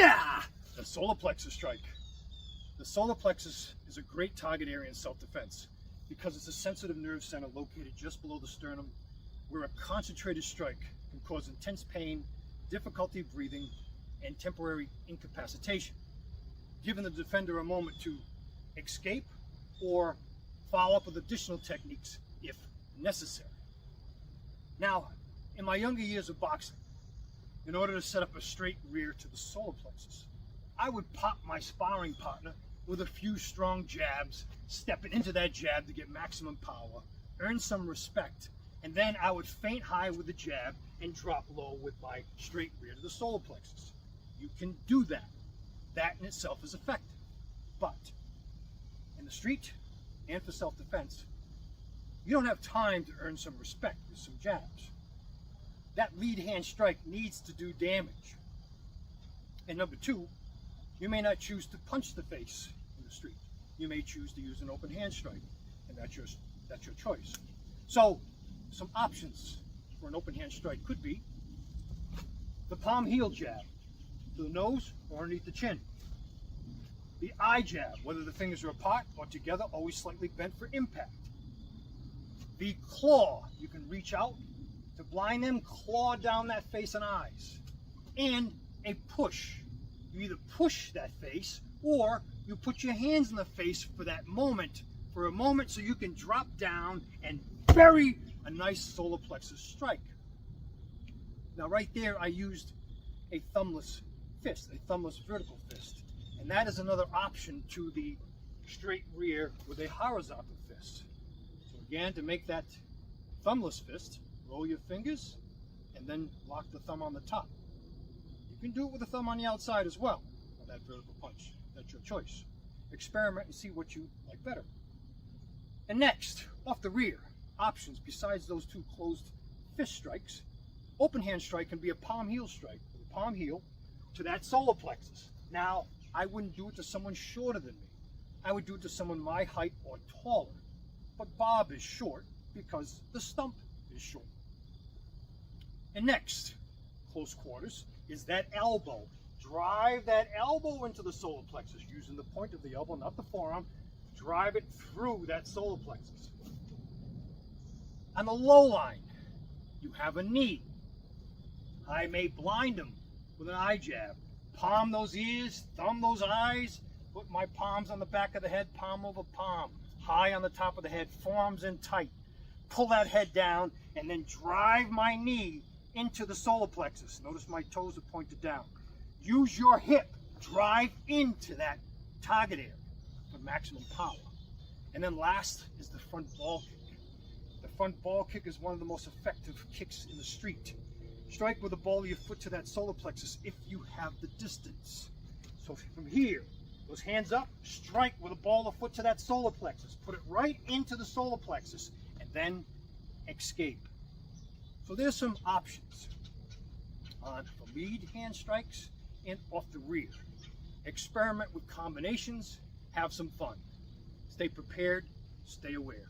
Yeah! The solar plexus strike. The solar plexus is a great target area in self-defense because it's a sensitive nerve center located just below the sternum where a concentrated strike can cause intense pain, difficulty breathing, and temporary incapacitation, giving the defender a moment to escape or follow up with additional techniques if necessary. Now, in my younger years of boxing, in order to set up a straight rear to the solar plexus, I would pop my sparring partner with a few strong jabs, stepping into that jab to get maximum power, earn some respect, and then I would feint high with the jab and drop low with my straight rear to the solar plexus. You can do that. That in itself is effective. But in the street and for self-defense, you don't have time to earn some respect with some jabs. That lead hand strike needs to do damage. And number two, you may not choose to punch the face in the street. You may choose to use an open hand strike, and that's your choice. So some options for an open hand strike could be the palm heel jab to the nose or underneath the chin. The eye jab, whether the fingers are apart or together, always slightly bent for impact. The claw, you can reach out to blind them, claw down that face and eyes. And a push. You either push that face or you put your hands in the face for that moment, for a moment so you can drop down and bury a nice solar plexus strike. Now right there I used a thumbless fist, a thumbless vertical fist. And that is another option to the straight rear with a horizontal fist. So again, to make that thumbless fist, roll your fingers and then lock the thumb on the top. You can do it with the thumb on the outside as well, on that vertical punch. That's your choice. Experiment and see what you like better. And next, off the rear, options besides those two closed fist strikes. Open hand strike can be a palm heel strike, with a palm heel to that solar plexus. Now, I wouldn't do it to someone shorter than me. I would do it to someone my height or taller. But Bob is short because the stump is short. And next, close quarters, is that elbow. Drive that elbow into the solar plexus using the point of the elbow, not the forearm. Drive it through that solar plexus. On the low line, you have a knee. I may blind them with an eye jab. Palm those ears, thumb those eyes, put my palms on the back of the head, palm over palm, high on the top of the head, forearms in tight. Pull that head down and then drive my knee into the solar plexus. Notice my toes are pointed down. Use your hip, drive into that target area for maximum power. And then last is the front ball kick. The front ball kick is one of the most effective kicks in the street. Strike with the ball of your foot to that solar plexus if you have the distance. So from here, those hands up, strike with the ball of the foot to that solar plexus. Put it right into the solar plexus and then escape. So there's some options on the lead hand strikes and off the rear. Experiment with combinations, have some fun. Stay prepared, stay aware.